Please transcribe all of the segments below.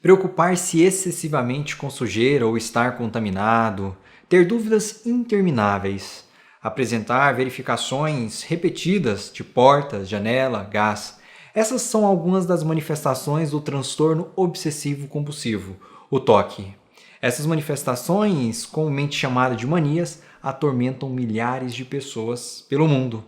preocupar-se excessivamente com sujeira ou estar contaminado, ter dúvidas intermináveis, apresentar verificações repetidas de portas, janela, gás. Essas são algumas das manifestações do transtorno obsessivo-compulsivo, o TOC. Essas manifestações, comumente chamadas de manias, atormentam milhares de pessoas pelo mundo.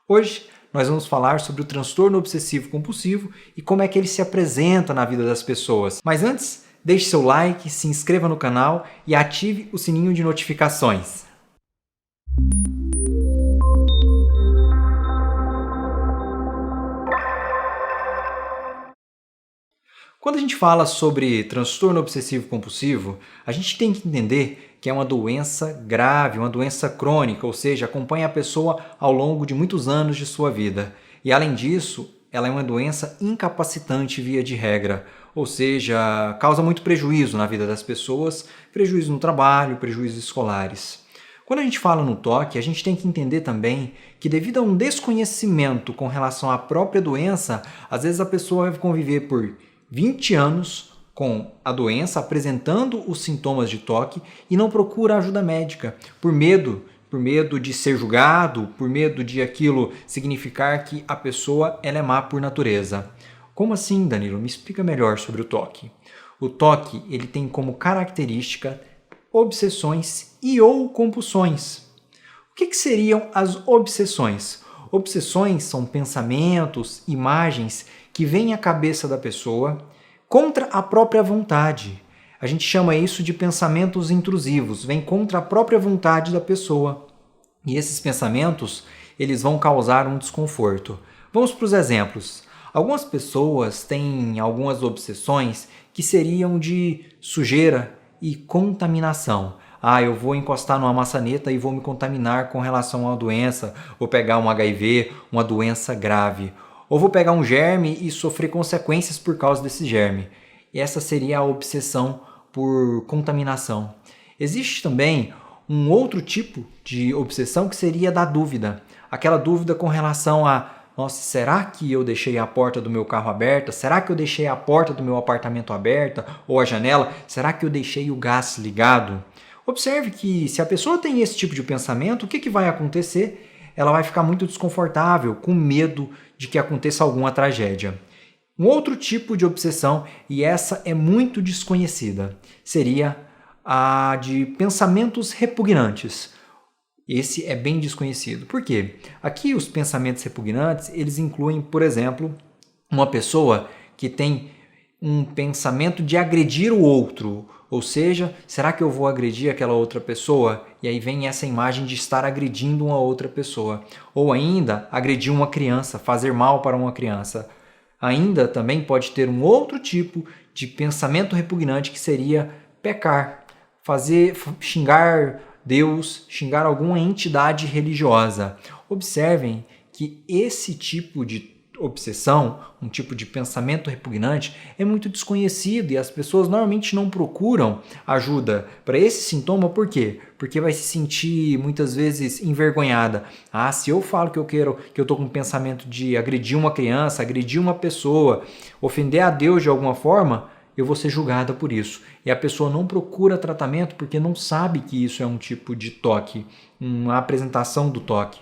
Hoje, nós vamos falar sobre o transtorno obsessivo-compulsivo e como é que ele se apresenta na vida das pessoas. Mas antes, deixe seu like, se inscreva no canal e ative o sininho de notificações. Quando a gente fala sobre transtorno obsessivo-compulsivo, a gente tem que entender que é uma doença grave, uma doença crônica, ou seja, acompanha a pessoa ao longo de muitos anos de sua vida. E além disso, ela é uma doença incapacitante via de regra, ou seja, causa muito prejuízo na vida das pessoas, prejuízo no trabalho, prejuízos escolares. Quando a gente fala no TOC, a gente tem que entender também que devido a um desconhecimento com relação à própria doença, às vezes a pessoa vai conviver por 20 anos com a doença, apresentando os sintomas de TOC e não procura ajuda médica, por medo de ser julgado, por medo de aquilo significar que a pessoa ela é má por natureza. Como assim, Danilo? Me explica melhor sobre o TOC. O TOC ele tem como característica obsessões e ou compulsões. O que seriam as obsessões? Obsessões são pensamentos, imagens que vêm à cabeça da pessoa contra a própria vontade. A gente chama isso de pensamentos intrusivos, vem contra a própria vontade da pessoa. E esses pensamentos, eles vão causar um desconforto. Vamos para os exemplos. Algumas pessoas têm algumas obsessões que seriam de sujeira e contaminação. Eu vou encostar numa maçaneta e vou me contaminar com relação a uma doença, vou pegar um HIV, uma doença grave. Ou vou pegar um germe e sofrer consequências por causa desse germe. E essa seria a obsessão por contaminação. Existe também um outro tipo de obsessão que seria da dúvida. Aquela dúvida com relação a, nossa, será que eu deixei a porta do meu carro aberta? Será que eu deixei a porta do meu apartamento aberta? Ou a janela? Será que eu deixei o gás ligado? Observe que se a pessoa tem esse tipo de pensamento, o que vai acontecer? Ela vai ficar muito desconfortável, com medo de que aconteça alguma tragédia. Um outro tipo de obsessão, e essa é muito desconhecida, seria a de pensamentos repugnantes. Esse é bem desconhecido. Por quê? Aqui os pensamentos repugnantes, eles incluem, por exemplo, uma pessoa que tem um pensamento de agredir o outro. Ou seja, será que eu vou agredir aquela outra pessoa? E aí vem essa imagem de estar agredindo uma outra pessoa. Ou ainda, agredir uma criança, fazer mal para uma criança. Ainda também pode ter um outro tipo de pensamento repugnante que seria pecar, xingar Deus, xingar alguma entidade religiosa. Observem que esse tipo de obsessão, um tipo de pensamento repugnante, é muito desconhecido e as pessoas normalmente não procuram ajuda para esse sintoma. Por quê? Porque vai se sentir muitas vezes envergonhada. Se eu falo que eu estou com um pensamento de agredir uma criança, agredir uma pessoa, ofender a Deus de alguma forma, eu vou ser julgada por isso. E a pessoa não procura tratamento porque não sabe que isso é um tipo de TOC, uma apresentação do TOC.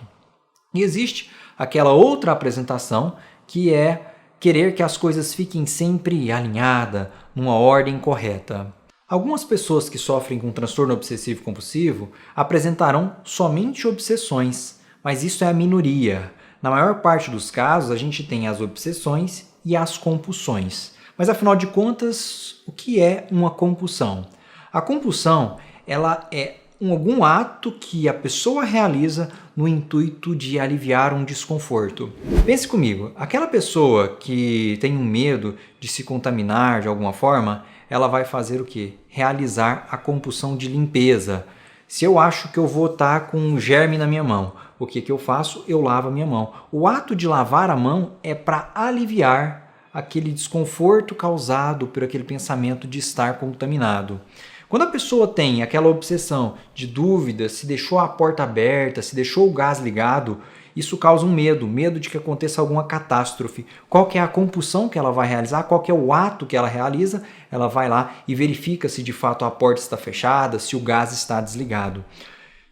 E existe aquela outra apresentação que é querer que as coisas fiquem sempre alinhadas, numa ordem correta. Algumas pessoas que sofrem com transtorno obsessivo-compulsivo apresentarão somente obsessões, mas isso é a minoria. Na maior parte dos casos, a gente tem as obsessões e as compulsões. Mas afinal de contas, o que é uma compulsão? A compulsão, ela é algum ato que a pessoa realiza no intuito de aliviar um desconforto. Pense comigo, aquela pessoa que tem um medo de se contaminar de alguma forma, ela vai fazer o quê? Realizar a compulsão de limpeza. Se eu acho que eu vou estar com um germe na minha mão, o que eu faço? Eu lavo a minha mão. O ato de lavar a mão é para aliviar aquele desconforto causado por aquele pensamento de estar contaminado. Quando a pessoa tem aquela obsessão de dúvida, se deixou a porta aberta, se deixou o gás ligado, isso causa um medo de que aconteça alguma catástrofe. Qual que é a compulsão que ela vai realizar, qual que é o ato que ela realiza, ela vai lá e verifica se de fato a porta está fechada, se o gás está desligado.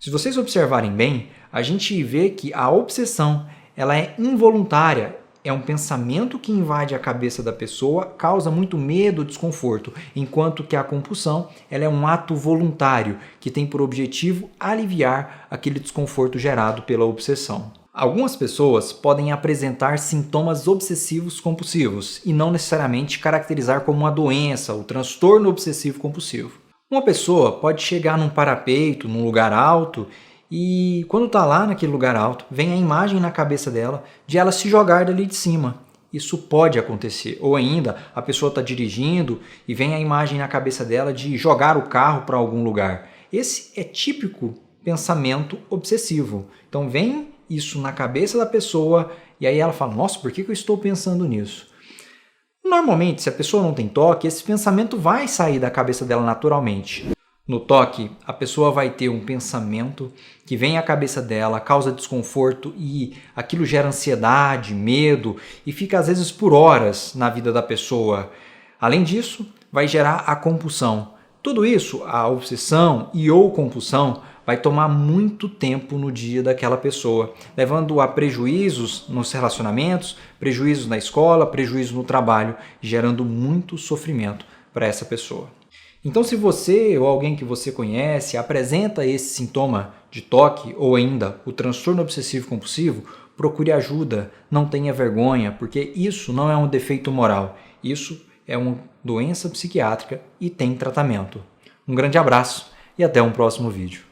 Se vocês observarem bem, a gente vê que a obsessão ela é involuntária, é um pensamento que invade a cabeça da pessoa, causa muito medo, desconforto, enquanto que a compulsão ela é um ato voluntário, que tem por objetivo aliviar aquele desconforto gerado pela obsessão. Algumas pessoas podem apresentar sintomas obsessivos compulsivos e não necessariamente caracterizar como uma doença, o transtorno obsessivo compulsivo. Uma pessoa pode chegar num parapeito, num lugar alto, e quando está lá naquele lugar alto, vem a imagem na cabeça dela de ela se jogar dali de cima. Isso pode acontecer. Ou ainda, a pessoa está dirigindo e vem a imagem na cabeça dela de jogar o carro para algum lugar. Esse é típico pensamento obsessivo. Então vem isso na cabeça da pessoa e aí ela fala, nossa, por que eu estou pensando nisso? Normalmente, se a pessoa não tem toque, esse pensamento vai sair da cabeça dela naturalmente. No toque, a pessoa vai ter um pensamento que vem à cabeça dela, causa desconforto e aquilo gera ansiedade, medo e fica às vezes por horas na vida da pessoa. Além disso, vai gerar a compulsão. Tudo isso, a obsessão e ou compulsão, vai tomar muito tempo no dia daquela pessoa, levando a prejuízos nos relacionamentos, prejuízos na escola, prejuízos no trabalho, gerando muito sofrimento para essa pessoa. Então, se você ou alguém que você conhece apresenta esse sintoma de toque ou ainda o transtorno obsessivo compulsivo, procure ajuda, não tenha vergonha, porque isso não é um defeito moral, isso é uma doença psiquiátrica e tem tratamento. Um grande abraço e até um próximo vídeo.